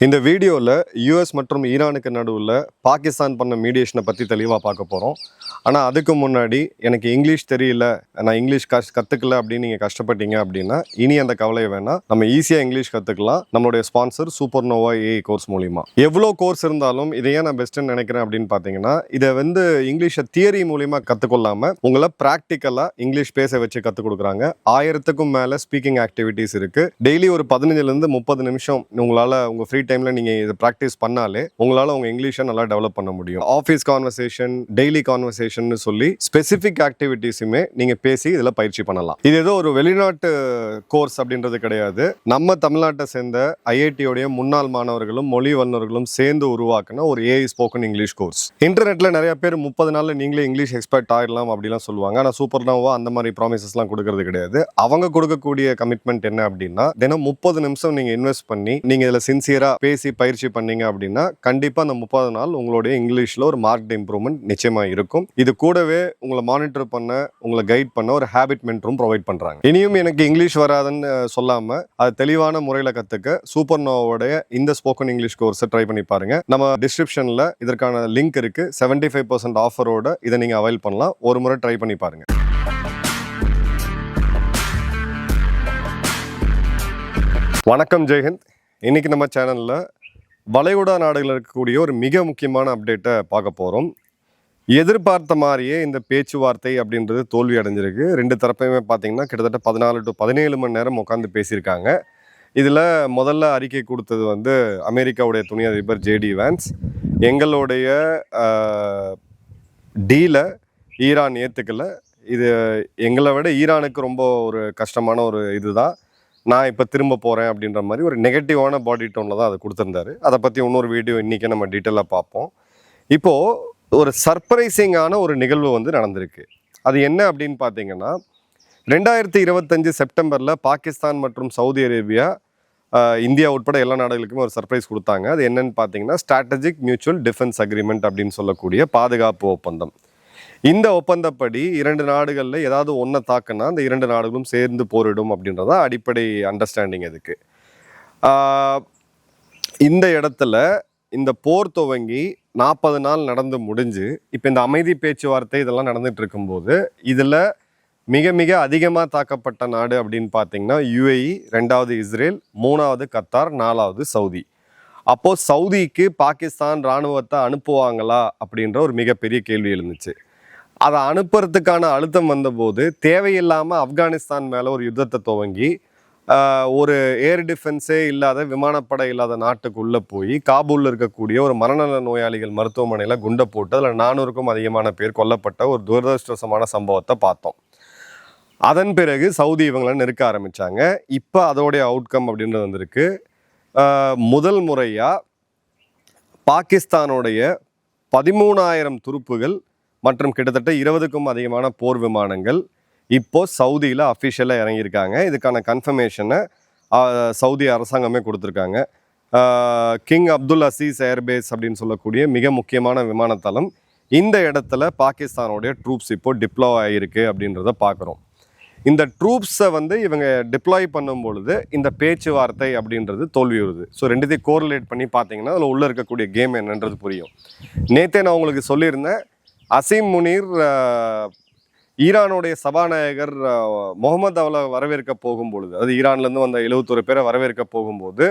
இந்த வீடியோவில் யூஎஸ் மற்றும் ஈரானுக்கு நடுவில் பாகிஸ்தான் பண்ண மீடியேஷனை பற்றி தெளிவாக பார்க்க போகிறோம். ஆனால் அதுக்கு முன்னாடி எனக்கு இங்கிலீஷ் தெரியல, நான் இங்கிலீஷ் கற்றுக்கல அப்படின்னு நீங்கள் கஷ்டப்பட்டீங்க அப்படின்னா இனி அந்த கவலையை வேணாம். நம்ம ஈஸியாக இங்கிலீஷ் கற்றுக்கலாம் நம்மளுடைய ஸ்பான்சர் சூப்பர்னோவா ஏஐ கோர்ஸ் மூலிமா. எவ்வளோ கோர்ஸ் இருந்தாலும் இதையே நான் பெஸ்ட்டுன்னு நினைக்கிறேன் அப்படின்னு பார்த்தீங்கன்னா, இதை இங்கிலீஷை தியரி மூலிமா கற்றுக்கொள்ளாமல் உங்களை ப்ராக்டிக்கலாக இங்கிலீஷ் பேச வச்சு கற்றுக் கொடுக்குறாங்க. 1000க்கும் மேலே ஸ்பீக்கிங் ஆக்டிவிட்டீஸ் இருக்குது. டெய்லி ஒரு 15லேருந்து 30 நிமிஷம் உங்களால் உங்கள் ஃப்ரீ டைமில் நீங்கள் இதை ப்ராக்டிஸ் பண்ணாலே உங்களால் உங்கள் இங்கிலீஷை நல்லா டெவலப் பண்ண முடியும். ஆஃபீஸ் கான்வர்சேஷன், டெய்லி கான்வர்சேஷன் சொல்லி ஸ்பெசிஃபிக் ஆக்டிவிட்டீஸுமே நீங்கள் பேசி இதில் பயிற்சி பண்ணலாம். இது ஏதோ ஒரு வெளிநாட்டு கோர்ஸ் அப்படின்றது கிடையாது. நம்ம தமிழ்நாட்டை சேர்ந்த ஐஐடியோடைய முன்னாள் மாணவர்களும் மொழி வல்லுநர்களும் சேர்ந்து உருவாக்கின ஒரு ஏஐ ஸ்போக்கன் இங்கிலீஷ் கோர்ஸ். இன்டர்நெட்டில் நிறைய பேர் 30 நாளில் நீங்களே இங்கிலீஷ் எக்ஸ்பர்ட் ஆகிடலாம் அப்படிலாம் சொல்லுவாங்க. ஆனால் சூப்பர்னோவா அந்த மாதிரி ப்ராமிசஸ்லாம் கொடுக்கறது கிடையாது. அவங்க கொடுக்கக்கூடிய கமிட்மெண்ட் என்ன அப்படின்னா, தினம் 30 நிமிஷம் நீங்கள் இன்வெஸ்ட் பண்ணி நீங்கள் இதில் சின்சியராக பேசி பயிற்சி பண்ணீங்க அப்படின்னா கண்டிப்பாக அந்த 30 நாள் உங்களுடைய இங்கிலீஷில் ஒரு மார்க்ட் இம்ப்ரூவ்மெண்ட் நிச்சயமாக இருக்கும். இது கூடவே உங்களை மானிட்டர் பண்ண, உங்களை கைட் பண்ண ஒரு ஹேபிட் மென்டரும் ப்ரொவைட் பண்ணுறாங்க. இனியும் எனக்கு இங்கிலீஷ் வராதுன்னு சொல்லாமல் அது தெளிவான முறையில் கற்றுக்க சூப்பர்னோவோடைய இந்த ஸ்போக்கன் இங்கிலீஷ் கோர்ஸை ட்ரை பண்ணி பாருங்க. நம்ம டிஸ்கிரிப்ஷனில் இதற்கான லிங்க் இருக்கு. 75% ஆஃபரோட இதை நீங்கள் அவைல் பண்ணலாம். ஒரு முறை ட்ரை பண்ணி பாருங்க. வணக்கம், ஜெய்ஹிந்த். இன்னைக்கு நம்ம சேனலில் வளைகுடா நாடுகளில் இருக்கக்கூடிய ஒரு மிக முக்கியமான அப்டேட்டை பார்க்க போகிறோம். எதிர்பார்த்த மாதிரியே இந்த பேச்சுவார்த்தை அப்படின்றது தோல்வி அடைஞ்சிருக்கு. ரெண்டு தரப்பையுமே பார்த்தீங்கன்னா கிட்டத்தட்ட 14 to 17 மணி நேரம் உட்காந்து பேசியிருக்காங்க. இதில் முதல்ல அறிக்கை கொடுத்தது அமெரிக்காவுடைய துணை அதிபர் ஜேடி வான்ஸ். எங்களுடைய டீலை ஈரான் ஏற்றுக்கலை, இது எங்களை விட ஈரானுக்கு ரொம்ப ஒரு கஷ்டமான ஒரு இதுதான், நான் இப்போ திரும்ப போகிறேன் அப்படின்ற மாதிரி ஒரு நெகட்டிவான பாடி டோனில் தான் அதை கொடுத்துருந்தாரு. அதை பற்றி இன்னொரு வீடியோ இன்றைக்கி நம்ம டீட்டெயிலாக பார்ப்போம். இப்போது ஒரு சர்ப்ரைசிங்கான ஒரு நிகழ்வு நடந்திருக்கு. அது என்ன அப்படின்னு பார்த்தீங்கன்னா, 2025 செப்டம்பரில் பாகிஸ்தான் மற்றும் சவுதி அரேபியா, இந்தியா உட்பட எல்லா நாடுகளுக்குமே ஒரு சர்ப்ரைஸ் கொடுத்தாங்க. அது என்னன்னு பார்த்தீங்கன்னா, ஸ்ட்ராட்டஜிக் மியூச்சுவல் டிஃபென்ஸ் அக்ரிமெண்ட் அப்படின்னு சொல்லக்கூடிய பாதுகாப்பு ஒப்பந்தம். இந்த ஒப்பந்தப்படி 2 நாடுகளில் ஏதாவது ஒன்றை தாக்குனா அந்த 2 நாடுகளும் சேர்ந்து போரிடும் அப்படின்றத அடிப்படை அண்டர்ஸ்டாண்டிங். இதுக்கு இந்த இடத்துல இந்த போர் துவங்கி 40 நாள் நடந்து முடிஞ்சு இப்போ இந்த அமைதி பேச்சுவார்த்தை இதெல்லாம் நடந்துட்டு இருக்கும்போது இதில் மிக மிக அதிகமாக தாக்கப்பட்ட நாடு அப்படின்னு பார்த்தீங்கன்னா யுஏஇ, 2வது இஸ்ரேல், 3வது கத்தார், 4வது சவுதி. அப்போது சவுதிக்கு பாகிஸ்தான் இராணுவத்தை அனுப்புவாங்களா அப்படின்ற ஒரு மிகப்பெரிய கேள்வி எழுந்துச்சு. அதை அனுப்புறதுக்கான அழுத்தம் வந்தபோது தேவையில்லாமல் ஆப்கானிஸ்தான் மேலே ஒரு யுத்தத்தை துவங்கி ஒரு ஏர் டிஃபென்ஸே இல்லாத, விமானப்படை இல்லாத நாட்டுக்குள்ளே போய் காபூலில் இருக்கக்கூடிய ஒரு மனநல நோயாளிகள் மருத்துவமனையில் குண்டை போட்டு அதில் 400க்கும் அதிகமான பேர் கொல்லப்பட்ட ஒரு துரதிருஷ்டவசமான சம்பவத்தை பார்த்தோம். அதன் பிறகு சவுதி இவங்களை நெருக்க ஆரம்பித்தாங்க. இப்போ அதோடைய அவுட்கம் அப்படின்றது வந்திருக்கு. முதல் முறையாக பாகிஸ்தானுடைய 13,000 துருப்புகள் மற்றும் கிட்டத்தட்ட 20க்கும் அதிகமான போர் விமானங்கள் இப்போது சவுதியில் அஃபிஷியலாக இறங்கியிருக்காங்க. இதுக்கான கன்ஃபர்மேஷனை சவுதி அரசாங்கமே கொடுத்துருக்காங்க. கிங் அப்துல் அசீஸ் ஏர்பேஸ் அப்படின்னு சொல்லக்கூடிய மிக முக்கியமான விமானத்தளம், இந்த இடத்துல பாகிஸ்தானுடைய ட்ரூப்ஸ் இப்போது டிப்ளாய் ஆகியிருக்கு அப்படின்றத பார்க்குறோம். இந்த ட்ரூப்ஸை இவங்க டிப்ளாய் பண்ணும் பொழுது இந்த பேச்சுவார்த்தை அப்படின்றது தோல்வி வருது. ஸோ ரெண்டுத்தையும் கோரிலேட் பண்ணி பார்த்தீங்கன்னா அதில் உள்ளே இருக்கக்கூடிய கேம் என்னன்றது புரியும். நேற்றே நான் உங்களுக்கு சொல்லியிருந்தேன், அசீம் முனீர் ஈரானுடைய சபாநாயகர் முகமது அவளை வரவேற்க போகும்பொழுது, அது ஈரான்லேருந்து வந்த 71 பேரை வரவேற்க போகும்போது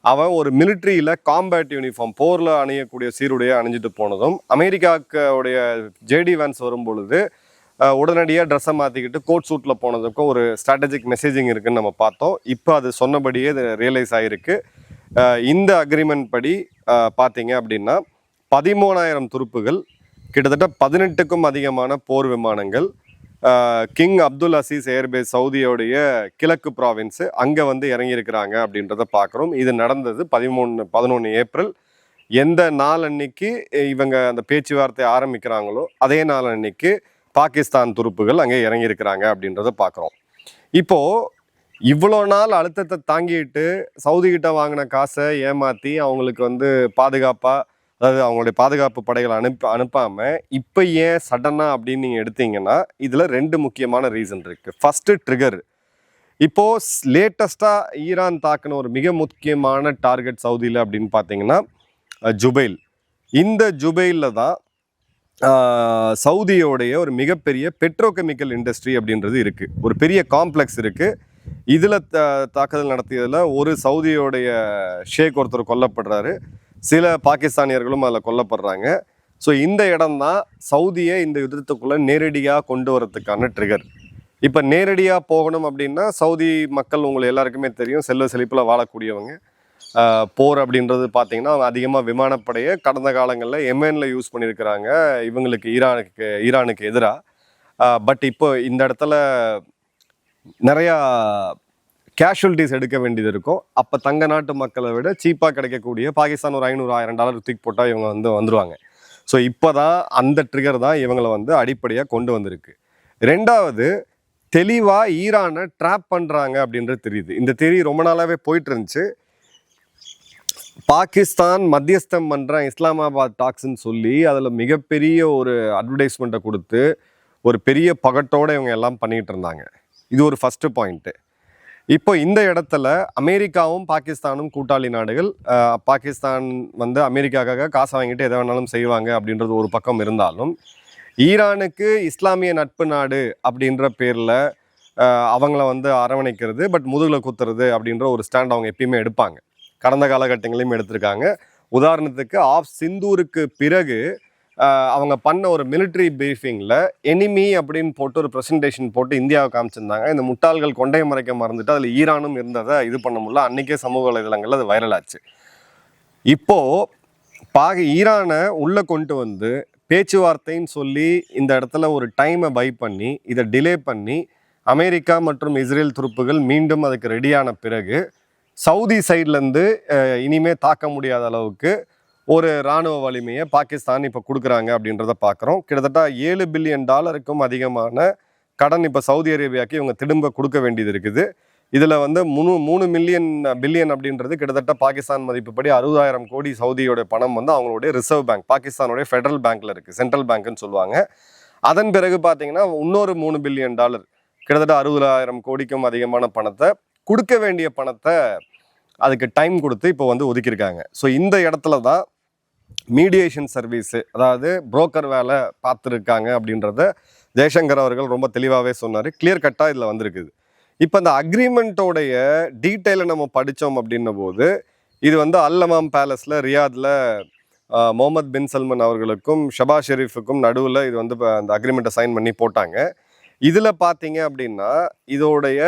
அவன் ஒரு மிலிட்ரியில் காம்பேட் யூனிஃபார்ம், போரில் அணியக்கூடிய சீருடைய அணிஞ்சிட்டு போனதும் அமெரிக்காவுடைய ஜேடி வான்ஸ் வரும்பொழுது உடனடியாக ட்ரெஸ்ஸை மாற்றிக்கிட்டு கோட் சூட்டில் போனதுக்கும் ஒரு ஸ்ட்ராட்டஜிக் மெசேஜிங் இருக்குதுன்னு நம்ம பார்த்தோம். இப்போ அது சொன்னபடியே இது ரியலைஸ் ஆகிருக்கு. இந்த அக்ரிமெண்ட் படி பார்த்தீங்க அப்படின்னா 13,000 துருப்புகள், கிட்டத்தட்ட 18க்கும் அதிகமான போர் விமானங்கள், கிங் அப்துல் அசீஸ் ஏர்பேஸ் சவுதியோடைய கிழக்கு ப்ராவின்ஸு அங்கே இறங்கியிருக்கிறாங்க அப்படின்றத பார்க்குறோம். இது நடந்தது 11 ஏப்ரல். எந்த நாள் அன்னைக்கு இவங்க அந்த பேச்சுவார்த்தை ஆரம்பிக்கிறாங்களோ அதே நாள் அன்னைக்கு பாகிஸ்தான் துருப்புகள் அங்கே இறங்கியிருக்கிறாங்க அப்படின்றத பார்க்குறோம். இப்போது இவ்வளோ நாள் அழுத்தத்தை தாங்கிட்டு சவுதிகிட்ட வாங்கின காசை ஏமாற்றி அவங்களுக்கு பாதுகாப்பாக, அதாவது அவங்களுடைய பாதுகாப்பு படைகளை அனுப்பாமல் இப்போ ஏன் சடனாக அப்படின்னு நீங்கள் எடுத்தீங்கன்னா இதில் 2 முக்கியமான ரீசன் இருக்குது. First trigger. இப்போது லேட்டஸ்ட்டாக ஈரான் தாக்கின ஒரு மிக முக்கியமான டார்கெட் சவுதியில் அப்படின்னு பார்த்தீங்கன்னா ஜுபைல். இந்த ஜுபைலில் தான் சவுதியோடைய ஒரு மிகப்பெரிய பெட்ரோகெமிக்கல் இண்டஸ்ட்ரி அப்படின்றது இருக்குது. ஒரு பெரிய காம்ப்ளெக்ஸ் இருக்குது. இதில் தாக்குதல் நடத்தியதில் ஒரு சவுதியோடைய ஷேக் ஒருத்தர் கொல்லப்படுறாரு, சில பாகிஸ்தானியர்களும் அதில் கொல்லப்படுறாங்க. ஸோ இந்த இடம் தான் சவுதியை இந்த யுத்தத்துக்குள்ளே நேரடியாக கொண்டு வரதுக்கான ட்ரிகர். இப்போ நேரடியாக போகணும் அப்படின்னா சவுதி மக்கள் உங்களுக்கு எல்லாருக்குமே தெரியும், செல்வ செழிப்பில் வாழக்கூடியவங்க. போர் அப்படின்றது பார்த்தீங்கன்னா அவங்க அதிகமாக விமானப்படையை கடந்த காலங்களில் எமேனில் யூஸ் பண்ணியிருக்கிறாங்க இவங்களுக்கு ஈரானுக்கு எதிராக. பட் இப்போ இந்த இடத்துல நிறையா கேஷுவலிட்டிஸ் எடுக்க வேண்டியது இருக்கும். அப்போ தங்க நாட்டு மக்களை விட சீப்பாக கிடைக்கக்கூடிய பாகிஸ்தான் ஒரு $500,000 தூக்கி போட்டால் இவங்க வந்துருவாங்க. ஸோ இப்போ தான் அந்த ட்ரிகர் தான் இவங்களை அடிப்படையாக கொண்டு வந்திருக்கு. ரெண்டாவது, தெளிவாக ஈரானை ட்ராப் பண்ணுறாங்க அப்படின்றது தெரியுது. இந்த தேதி ரொம்ப நாளாகவே போயிட்டு இருந்துச்சு. பாகிஸ்தான் மத்தியஸ்தம் பண்ணுற இஸ்லாமாபாத் டாக்ஸ்ன்னு சொல்லி அதில் மிகப்பெரிய ஒரு அட்வர்டைஸ்மெண்ட்டை கொடுத்து ஒரு பெரிய பகட்டோடு இவங்க எல்லாம் பண்ணிகிட்டு இருந்தாங்க. இது ஒரு ஃபஸ்ட்டு பாயிண்ட்டு. இப்போ இந்த இடத்துல அமெரிக்காவும் பாகிஸ்தானும் கூட்டாளி நாடுகள். பாகிஸ்தான் அமெரிக்காக்காக காசை வாங்கிட்டு எதை வேணாலும் செய்வாங்க அப்படின்றது ஒரு பக்கம் இருந்தாலும், ஈரானுக்கு இஸ்லாமிய நட்பு நாடு அப்படின்ற பேரில் அவங்கள அரவணைக்கிறது, பட் முதுகில் குத்துறது அப்படின்ற ஒரு ஸ்டாண்ட் அவங்க எப்பயுமே எடுப்பாங்க. கடந்த காலகட்டங்களையும் எடுத்திருக்காங்க. உதாரணத்துக்கு சிந்தூருக்கு பிறகு அவங்க பண்ண ஒரு மிலிட்ரி பிரீஃபிங்கில் எனிமி அப்படின்னு போட்டு ஒரு ப்ரெசன்டேஷன் போட்டு இந்தியாவை காமிச்சிருந்தாங்க. இந்த முட்டாள்கள் கொண்டையை மறைக்க மறந்துட்டு அதில் ஈரானும் இருந்ததை இது பண்ண முடியல. அன்றைக்கே சமூக வலைதளங்களில் அது வைரல் ஆச்சு. இப்போது ஈரானை உள்ளே கொண்டு பேச்சுவார்த்தைன்னு சொல்லி இந்த இடத்துல ஒரு டைமை பை பண்ணி இதை டிலே பண்ணி அமெரிக்கா மற்றும் இஸ்ரேல் துருப்புகள் மீண்டும் அதுக்கு ரெடியான பிறகு சவுதி சைட்லேருந்து இனிமே தாக்க முடியாத அளவுக்கு ஒரு இராணுவ வலிமையை பாகிஸ்தான் இப்போ கொடுக்குறாங்க அப்படின்றத பார்க்குறோம். கிட்டத்தட்ட $7 பில்லியன் அதிகமான கடன் இப்போ சவுதி அரேபியாவுக்கு இவங்க திரும்ப கொடுக்க வேண்டியது இருக்குது. இதில் 3 பில்லியன் அப்படின்றது கிட்டத்தட்ட பாகிஸ்தான் மதிப்புப்படி 60,000 கோடி சவுதியோட பணம் அவங்களுடைய ரிசர்வ் பேங்க், பாகிஸ்தானுடைய ஃபெடரல் பேங்க்கில் இருக்குது, சென்ட்ரல் பேங்க்குன்னு சொல்லுவாங்க. அதன் பிறகு பார்த்தீங்கன்னா இன்னொரு $3 பில்லியன், கிட்டத்தட்ட 60,000 கோடிக்கும் அதிகமான பணத்தை, கொடுக்க வேண்டிய பணத்தை அதுக்கு டைம் கொடுத்து இப்போ ஒதுக்கியிருக்காங்க. ஸோ இந்த இடத்துல தான் மீடியேஷன் சர்வீஸு, அதாவது புரோக்கர் வேலை பார்த்துருக்காங்க அப்படின்றத ஜெய்சங்கர் அவர்கள் ரொம்ப தெளிவாகவே சொன்னார். கிளியர் கட்டாக இதில் வந்திருக்குது. இப்போ இந்த அக்ரிமெண்ட்டோடைய டீட்டெயிலை நம்ம படித்தோம் அப்படின்ன போது இது அல்-அமாம் பேலஸில் ரியாதில் முகமது பின் சல்மான் அவர்களுக்கும் ஷபாஸ் ஷெரீஃபுக்கும் நடுவில் இது அந்த அக்ரிமெண்ட்டை சைன் பண்ணி போட்டாங்க. இதில் பார்த்தீங்க அப்படின்னா இதோடைய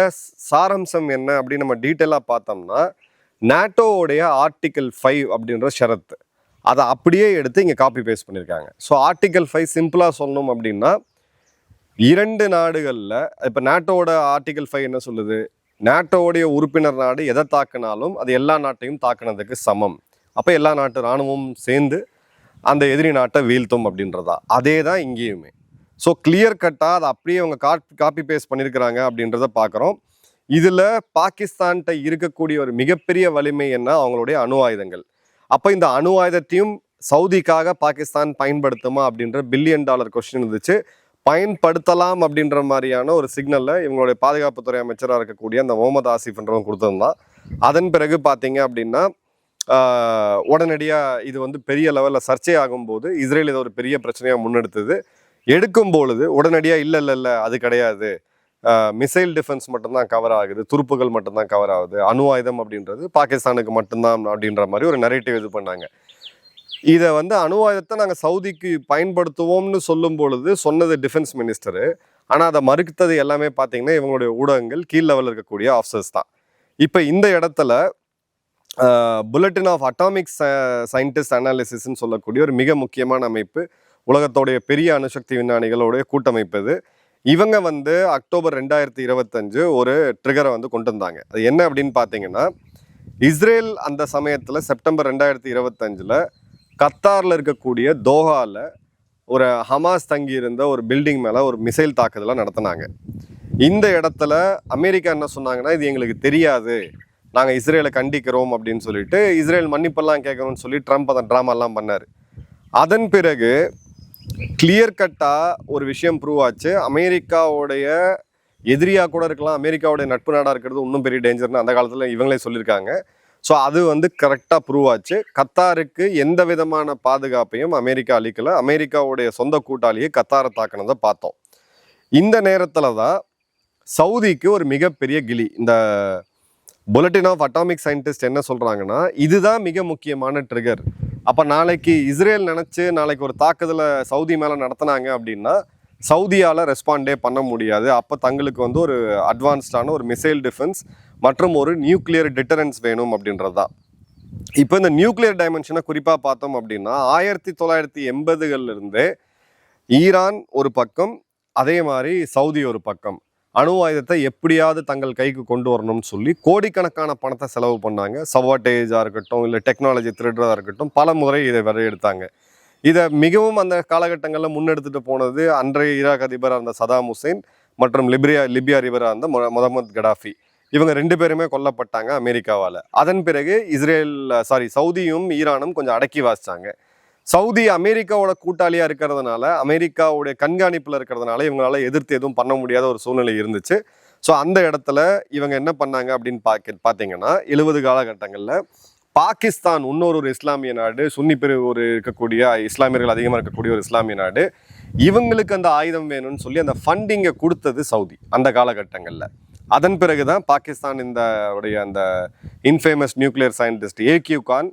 சாராம்சம் என்ன அப்படின்னு நம்ம டீட்டெயிலாக பார்த்தோம்னா, நாட்டோவுடைய ஆர்டிக்கல் 5 அப்படின்ற ஷரத்து அதை அப்படியே எடுத்து இங்கே காப்பி பேஸ்ட் பண்ணியிருக்காங்க. ஸோ ஆர்டிக்கல் 5 சிம்பிளாக சொல்லணும் அப்படின்னா, 2 நாடுகளில் இப்போ நாட்டோட ஆர்டிக்கல் 5 என்ன சொல்லுது, நாட்டோடைய உறுப்பினர் நாடு எதை தாக்குனாலும் அது எல்லா நாட்டையும் தாக்குனதுக்கு சமம். அப்போ எல்லா நாட்டு இராணுவமும் சேர்ந்து அந்த எதிரி நாட்டை வீழ்த்தும் அப்படின்றதா. அதே தான் இங்கேயுமே. ஸோ கிளியர் கட்டாக அதை அப்படியே அவங்க காப்பி பேஸ்ட் பண்ணியிருக்கிறாங்க அப்படின்றத பார்க்குறோம். இதில் பாகிஸ்தான்கிட்ட இருக்கக்கூடிய ஒரு மிகப்பெரிய வலிமை என்ன, அவங்களுடைய அணு ஆயுதங்கள். அப்போ இந்த அணு ஆயுதத்தையும் சவுதிக்காக பாகிஸ்தான் பயன்படுத்துமா அப்படின்ற $1 பில்லியன் கொஸ்டின் இருந்துச்சு. பயன்படுத்தலாம் அப்படின்ற மாதிரியான ஒரு சிக்னலில் இவங்களுடைய பாதுகாப்புத்துறை அமைச்சராக இருக்கக்கூடிய அந்த முகமது ஆசிஃப்ன்றவங்க கொடுத்துருந்தான். அதன் பிறகு பார்த்தீங்க அப்படின்னா உடனடியாக இது பெரிய லெவலில் சர்ச்சை ஆகும்போது இஸ்ரேல் இதை ஒரு பெரிய பிரச்சனையாக முன்னெடுத்தது. எடுக்கும் பொழுது உடனடியாக இல்லை அது கிடையாது, மிசைல் டிஃபென்ஸ் மட்டும்தான் கவர் ஆகுது, துருப்புகள் மட்டும்தான் கவர் ஆகுது, அணு ஆயுதம் அப்படின்றது பாகிஸ்தானுக்கு மட்டும்தான் அப்படின்ற மாதிரி ஒரு நரேட்டிவ் இது பண்ணாங்க. இதை அணு ஆயுதத்தை நாங்கள் சவுதிக்கு பயன்படுத்துவோம்னு சொல்லும் பொழுது சொன்னது டிஃபென்ஸ் மினிஸ்டரு. ஆனால் அதை மறுத்தது எல்லாமே பார்த்தீங்கன்னா இவங்களுடைய ஊடகங்கள், கீழ் லெவலில் இருக்கக்கூடிய ஆஃபீஸர்ஸ் தான். இப்போ இந்த இடத்துல புல்லட்டின் ஆஃப் அட்டாமிக் சயின்டிஸ்ட் அனாலிசிஸ்ன்னு சொல்லக்கூடிய ஒரு மிக முக்கியமான அமைப்பு, உலகத்தோடைய பெரிய அணுசக்தி விஞ்ஞானிகளுடைய கூட்டமைப்பு இது. இவங்க அக்டோபர் 2025 ஒரு ட்ரிகரை கொண்டு வந்தாங்க. அது என்ன அப்படின்னு பார்த்தீங்கன்னா, இஸ்ரேல் அந்த சமயத்தில் செப்டம்பர் 2025 கத்தாரில் இருக்கக்கூடிய தோஹாவில் ஒரு ஹமாஸ் தங்கி இருந்த ஒரு பில்டிங் மேலே ஒரு மிசைல் தாக்குதலை நடத்தினாங்க. இந்த இடத்துல அமெரிக்கா என்ன சொன்னாங்கன்னா, இது எங்களுக்கு தெரியாது, நாங்கள் இஸ்ரேலை கண்டிக்கிறோம் அப்படின்னு சொல்லிட்டு இஸ்ரேல் மன்னிப்பெல்லாம் கேட்கணும்னு சொல்லி ட்ரம்ப் அந்த ட்ராமாலாம் பண்ணார். அதன் பிறகு கிளியர் கட்டாக ஒரு விஷயம் ப்ரூவ் ஆச்சு. அமெரிக்காவுடைய எதிரியாக கூட இருக்கலாம், அமெரிக்காவுடைய நட்பு நாடாக இருக்கிறது இன்னும் பெரிய டேஞ்சர்னு அந்த காலத்தில் இவங்களே சொல்லியிருக்காங்க. ஸோ அது வந்து கரெக்டாக ப்ரூவ் ஆச்சு. கத்தாருக்கு எந்த விதமான பாதுகாப்பையும் அமெரிக்கா அளிக்கலை. அமெரிக்காவுடைய சொந்த கூட்டாளியை கத்தாரை தாக்கினதை பார்த்தோம். இந்த நேரத்தில் தான் சவுதிக்கு ஒரு மிகப்பெரிய கிளி. இந்த புல்லட்டின் ஆஃப் அட்டாமிக் சயின்டிஸ்ட் என்ன சொல்கிறாங்கன்னா, இதுதான் மிக முக்கியமான ட்ரிகர். அப்போ நாளைக்கு இஸ்ரேல் நினச்சி நாளைக்கு ஒரு தாக்குதலை சவுதி மேலே நடத்தினாங்க அப்படின்னா சவுதியால் ரெஸ்பாண்டே பண்ண முடியாது. அப்போ தங்களுக்கு வந்து ஒரு அட்வான்ஸ்டான ஒரு மிசைல் டிஃபென்ஸ் மற்றும் ஒரு நியூக்ளியர் டிட்டரன்ஸ் வேணும் அப்படின்றது தான். இப்போ இந்த நியூக்ளியர் டைமென்ஷனை குறிப்பாக பார்த்தோம் அப்படின்னா 1980களிலிருந்தே ஈரான் ஒரு பக்கம், அதே மாதிரி சவுதி ஒரு பக்கம் அணு ஆயுதத்தை எப்படியாவது தங்கள் கைக்கு கொண்டு வரணும்னு சொல்லி கோடிக்கணக்கான பணத்தை செலவு பண்ணாங்க. சவாட்டேஜாக இருக்கட்டும், இல்லை டெக்னாலஜி திருடுறதாக இருக்கட்டும், பல முறை இதை எடுத்தாங்க. இதை மிகவும் அந்த காலகட்டங்களில் முன்னெடுத்துட்டு போனது அன்றைய ஈராக் அதிபராக இருந்த சதாம் ஹுசேன் மற்றும் லிபியா அதிபராக இருந்த முகமது கடாஃபி. இவங்க 2 பேருமே கொல்லப்பட்டாங்க அமெரிக்காவால். அதன் பிறகு சவுதியும் ஈரானும் கொஞ்சம் அடக்கி வாசிச்சாங்க. சவுதி அமெரிக்காவோட கூட்டாளியாக இருக்கிறதுனால, அமெரிக்காவுடைய கண்காணிப்பில் இருக்கிறதுனால இவங்களால எதிர்த்து எதுவும் பண்ண முடியாத ஒரு சூழ்நிலை இருந்துச்சு. ஸோ அந்த இடத்துல இவங்க என்ன பண்ணாங்க அப்படின்னு பார்த்தீங்கன்னா 70 காலகட்டங்களில் பாகிஸ்தான், இன்னொரு இஸ்லாமிய நாடு, சுன்னி பிரிவு இருக்கக்கூடிய இஸ்லாமியர்கள் அதிகமாக இருக்கக்கூடிய ஒரு இஸ்லாமிய நாடு, இவங்களுக்கு அந்த ஆயுதம் வேணும்னு சொல்லி அந்த ஃபண்டிங்கை கொடுத்தது சவுதி அந்த காலகட்டங்களில். அதன் பிறகு தான் பாகிஸ்தான் அந்த infamous nuclear scientist A Q Khan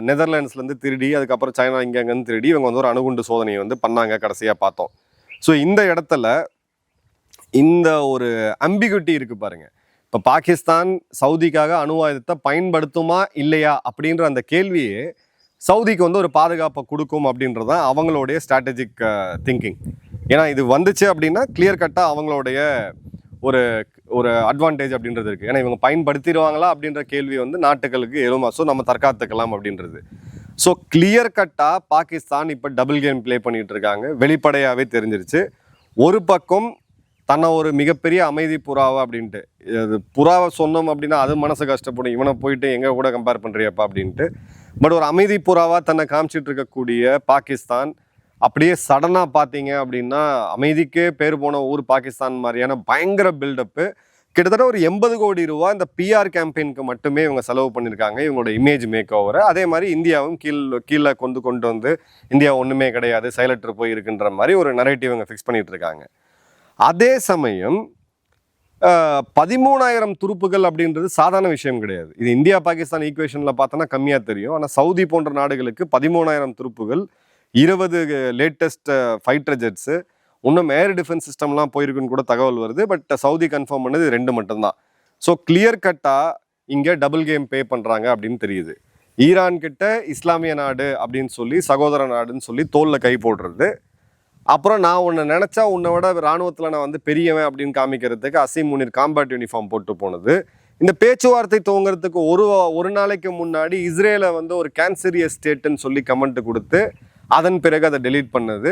நெதர்லாண்ட்ஸ்லேருந்து திருடி, அதுக்கப்புறம் சைனா இங்கேருந்து திருடி இவங்க வந்து ஒரு அணுகுண்டு சோதனையை வந்து பண்ணாங்க கடைசியாக பார்த்தோம். ஸோ இந்த இடத்துல இந்த ஒரு அம்பிகுட்டி இருக்குது பாருங்கள். இப்போ பாகிஸ்தான் சவுதிக்காக அணு ஆயுதத்தை பயன்படுத்துமா இல்லையா அப்படின்ற அந்த கேள்வியே சவுதிக்கு வந்து ஒரு பாதுகாப்பை கொடுக்கும் அப்படின்றது தான் அவங்களுடைய ஸ்ட்ராட்டஜிக் திங்கிங். ஏன்னா இது வந்துச்சு அப்படின்னா கிளியர் கட்டாக அவங்களுடைய ஒரு ஒரு அட்வான்டேஜ் அப்படின்றது இருக்குது. ஏன்னா இவங்க பயன்படுத்திடுவாங்களா அப்படின்ற கேள்வி வந்து நாட்டுகளுக்கு எழுமா. ஸோ நம்ம தற்காத்துக்கலாம் அப்படின்றது. ஸோ கிளியர் கட்டாக பாகிஸ்தான் இப்போ டபுள் கேம் ப்ளே பண்ணிகிட்டு இருக்காங்க. வெளிப்படையாகவே தெரிஞ்சிருச்சு. ஒரு பக்கம் தன்னை ஒரு மிகப்பெரிய அமைதி புறாவா அப்படின்ட்டு, அது புறாவை சொன்னோம் அப்படின்னா அது மனசு கஷ்டப்படும், இவனை போயிட்டு எங்கே கூட கம்பேர் பண்ணுறியப்பா அப்படின்ட்டு. பட் ஒரு அமைதி புறாவாக தன்னை காமிச்சிட்டு இருக்கக்கூடிய பாகிஸ்தான் அப்படியே சடனாக பார்த்தீங்க அப்படின்னா அமைதிக்கே பேர் போன ஊர் பாகிஸ்தான் மாதிரியான பயங்கர பில்டப்பு. கிட்டத்தட்ட ஒரு 80 கோடி ரூபா இந்த பிஆர் கேம்பெயினுக்கு மட்டுமே இவங்க செலவு பண்ணியிருக்காங்க, இவங்களோட இமேஜ் மேக் ஓவரை. அதே மாதிரி இந்தியாவும் கீழே கொண்டு வந்து இந்தியா ஒன்றுமே கிடையாது, சைலண்ட்ரு போய் இருக்குன்ற மாதிரி ஒரு நரேட்டிவ் இவங்க ஃபிக்ஸ் பண்ணிட்டு இருக்காங்க. அதே சமயம் 13,000 துருப்புகள் அப்படின்றது சாதாரண விஷயம் கிடையாது. இது இந்தியா பாகிஸ்தான் ஈக்குவேஷனில் பார்த்தோன்னா கம்மியாக தெரியும். ஆனால் சவுதி போன்ற நாடுகளுக்கு 13,000 துருப்புகள், 20 லேட்டஸ்ட் ஃபைட்டர் ஜெட்ஸு, இன்னும் ஏர் டிஃபென்ஸ் சிஸ்டம்லாம் போயிருக்குன்னு கூட தகவல் வருது. பட் சவுதி கன்ஃபார்ம் பண்ணது 2 மட்டும்தான். ஸோ கிளியர் கட்டாக இங்கே டபுள் கேம் பே பண்ணுறாங்க அப்படின்னு தெரியுது. ஈரான் கிட்ட இஸ்லாமிய நாடு அப்படின்னு சொல்லி, சகோதர நாடுன்னு சொல்லி தோளில் கை போடுறது, அப்புறம் நான் உன்னை நினச்சா உன்னை விட இராணுவத்தில் நான் வந்து பெரியவன் அப்படின்னு காமிக்கிறதுக்கு அசீம் முனீர் காம்பேட் யூனிஃபார்ம் போட்டு போனது. இந்த பேச்சுவார்த்தை துவங்கிறதுக்கு ஒரு நாளைக்கு முன்னாடி இஸ்ரேலை வந்து ஒரு கேன்சரியஸ் ஸ்டேட்டுன்னு சொல்லி கமெண்ட் கொடுத்து அதன் பிறகு அதை டெலீட் பண்ணது.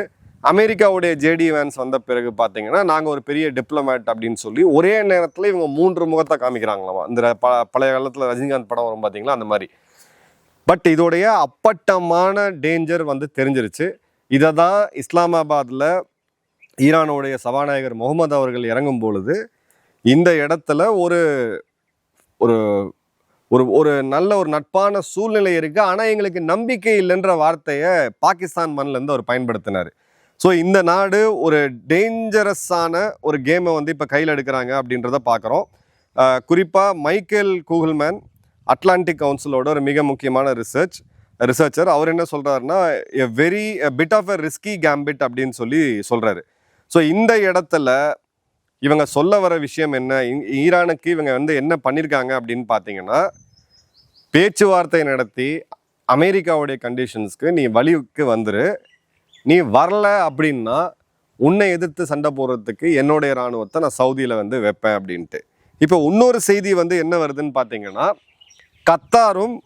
அமெரிக்காவுடைய ஜேடி வேன்ஸ் வந்த பிறகு பார்த்தீங்கன்னா நாங்கள் ஒரு பெரிய டிப்ளமேட் அப்படின்னு சொல்லி ஒரே நேரத்தில் இவங்க 3 முகத்தை காமிக்கிறாங்களாமா. இந்த பழைய காலத்தில் ரஜினிகாந்த் படம் வரும் பார்த்தீங்களா, அந்த மாதிரி. பட் இதோடைய அப்பட்டமான டேஞ்சர் வந்து தெரிஞ்சிருச்சு. இதை தான் இஸ்லாமாபாத்தில் ஈரானுடைய சபாநாயகர் முகமது அவர்கள் இறங்கும் பொழுது இந்த இடத்துல ஒரு ஒரு ஒரு நல்ல ஒரு நட்பான சூழ்நிலை இருக்குது, ஆனால் எங்களுக்கு நம்பிக்கை இல்லைன்ற வார்த்தையை பாகிஸ்தான் மண்ணிலேருந்து அவர் பயன்படுத்தினார். ஸோ இந்த நாடு ஒரு டேஞ்சரஸான ஒரு கேமை வந்து இப்போ கையில் எடுக்கிறாங்க அப்படின்றத பார்க்குறோம். குறிப்பாக மைக்கேல் கூகுள்மேன், அட்லாண்டிக் கவுன்சிலோட ஒரு மிக முக்கியமான ரிசர்ச்சர், அவர் என்ன சொல்கிறாருன்னா bit of a risky gambit அப்படின்னு சொல்லி சொல்கிறாரு. ஸோ இந்த இடத்துல இவங்க சொல்ல வர விஷயம் என்ன, ஈரானுக்கு இவங்க வந்து என்ன பண்ணியிருக்காங்க அப்படின்னு பார்த்தீங்கன்னா, பேச்சுவார்த்தை நடத்தி அமெரிக்காவுடைய கண்டிஷன்ஸ்க்கு நீ வழிக்கு வந்துரு, நீ வரல அப்படின்னா உன்னை எதிர்த்து சண்டை போடுறதுக்கு என்னுடைய இராணுவத்தை நான் சவுதியில் வந்து வைப்பேன் அப்படின்ட்டு. இப்போ இன்னொரு செய்தி வந்து என்ன வருதுன்னு பார்த்தீங்கன்னா, கத்தாரும்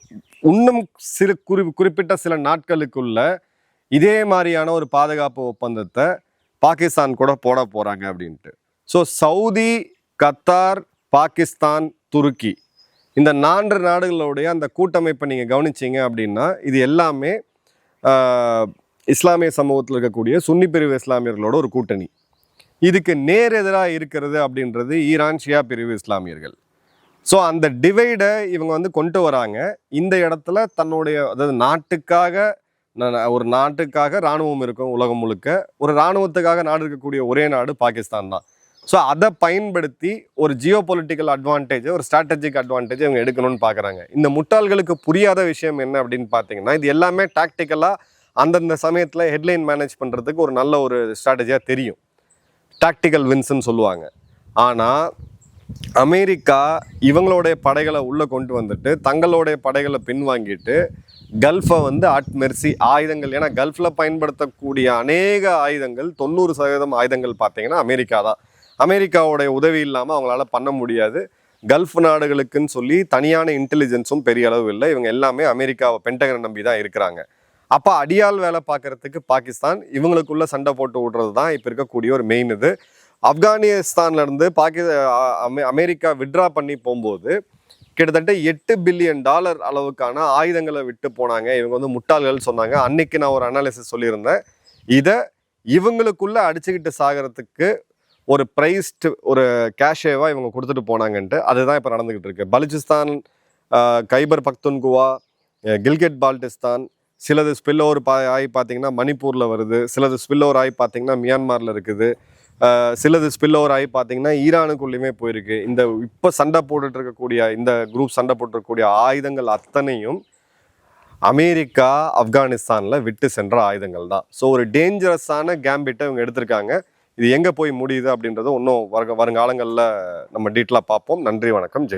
இன்னும் குறிப்பிட்ட சில நாட்களுக்குள்ள இதே மாதிரியான ஒரு பாதுகாப்பு ஒப்பந்தத்தை பாகிஸ்தான் கூட போட போகிறாங்க அப்படின்ட்டு. ஸோ சவுதி, கத்தார், பாகிஸ்தான், துருக்கி, இந்த 4 நாடுகளுடைய அந்த கூட்டமைப்பை நீங்கள் கவனிச்சிங்க அப்படின்னா இது எல்லாமே இஸ்லாமிய சமூகத்தில் இருக்கக்கூடிய சுன்னி பிரிவு இஸ்லாமியர்களோட ஒரு கூட்டணி. இதுக்கு நேர் எதிராக இருக்கிறது அப்படின்றது ஈரான் ஷியா பிரிவு இஸ்லாமியர்கள். ஸோ அந்த டிவைடை இவங்க வந்து கொண்டு வராங்க. இந்த இடத்துல தன்னுடைய அதாவது ஒரு நாட்டுக்காக இராணுவம் இருக்கும் உலகம் முழுக்க. ஒரு இராணுவத்துக்காக நாடு இருக்கக்கூடிய ஒரே நாடு பாகிஸ்தான் தான். ஸோ அதை பயன்படுத்தி ஒரு ஜியோ பொலிட்டிக்கல் அட்வான்டேஜ், ஒரு ஸ்ட்ராட்டஜிக் அட்வான்டேஜ் இவங்க எடுக்கணும்னு பார்க்குறாங்க. இந்த முட்டாள்களுக்கு புரியாத விஷயம் என்ன அப்படின்னு பார்த்தீங்கன்னா, இது எல்லாமே டாக்டிக்கலாக அந்தந்த சமயத்தில் ஹெட்லைன் மேனேஜ் பண்ணுறதுக்கு ஒரு நல்ல ஒரு ஸ்ட்ராட்டஜியாக தெரியும். டாக்டிக்கல் வின்ஸ்ன்னு சொல்லுவாங்க. ஆனால் அமெரிக்கா இவங்களுடைய படைகளை உள்ளே கொண்டு வந்துட்டு தங்களுடைய படைகளை பின்வாங்கிட்டு கல்ஃபை வந்து அட் மெர்சி ஆயுதங்கள், ஏன்னா கல்ஃபில் பயன்படுத்தக்கூடிய அநேக ஆயுதங்கள் 90% ஆயுதங்கள் பார்த்தீங்கன்னா அமெரிக்கா தான். அமெரிக்காவுடைய உதவி இல்லாமல் அவங்களால பண்ண முடியாது. கல்ஃப் நாடுகளுக்குன்னு சொல்லி தனியான இன்டெலிஜென்ஸும் பெரிய அளவு இல்லை. இவங்க எல்லாமே அமெரிக்காவை பென்டகனை நம்பி தான் இருக்கிறாங்க. அப்போ அடியால் வேலை பார்க்கறதுக்கு பாகிஸ்தான் இவங்களுக்குள்ள சண்டை போட்டு விடுறது தான் இப்போ இருக்கக்கூடிய ஒரு மெயின் இது. ஆப்கானிஸ்தான்லேருந்து அமெரிக்கா விட்ரா பண்ணி போகும்போது கிட்டத்தட்ட $8 பில்லியன் அளவுக்கான ஆயுதங்களை விட்டு போனாங்க. இவங்க வந்து முட்டாள்கள் சொன்னாங்க. அன்னைக்கு நான் ஒரு அனாலிசிஸ் சொல்லியிருந்தேன். இதை இவங்களுக்குள்ள அடிச்சுக்கிட்டு சாகிறதுக்கு ஒரு ஒரு கேஷேவாக இவங்க கொடுத்துட்டு போனாங்கன்ட்டு அதுதான் இப்போ நடந்துக்கிட்டு இருக்கு. பலுச்சிஸ்தான், கைபர் பக்துன்குவா, கில்கெட் பால்டிஸ்தான், சிலது ஸ்பில் ஓவர் ஆகி பார்த்தீங்கன்னா மணிப்பூரில் வருது, சிலது ஸ்பில் ஓவர் ஆகி பார்த்தீங்கன்னா மியான்மாரில் இருக்குது, சிலது ஸ்பில் ஓவர் ஆகி பார்த்தீங்கன்னா ஈரானுக்குள்ளேயுமே போயிருக்கு. இந்த இப்போ சண்டை போட்டுட்டு இருக்கக்கூடிய இந்த குரூப் சண்டை போட்டுருக்கக்கூடிய ஆயுதங்கள் அத்தனையும் அமெரிக்கா ஆப்கானிஸ்தானில் விட்டு சென்ற ஆயுதங்கள் தான். ஸோ ஒரு டேஞ்சரஸான கேம்பிட்டை இவங்க எடுத்திருக்காங்க. இது எங்கே போய் முடியுது அப்படின்றத இன்னும் வருங்காலங்களில் நம்ம டீட்டெயிலாக பார்ப்போம். நன்றி, வணக்கம், ஜெய் ஹிந்த்.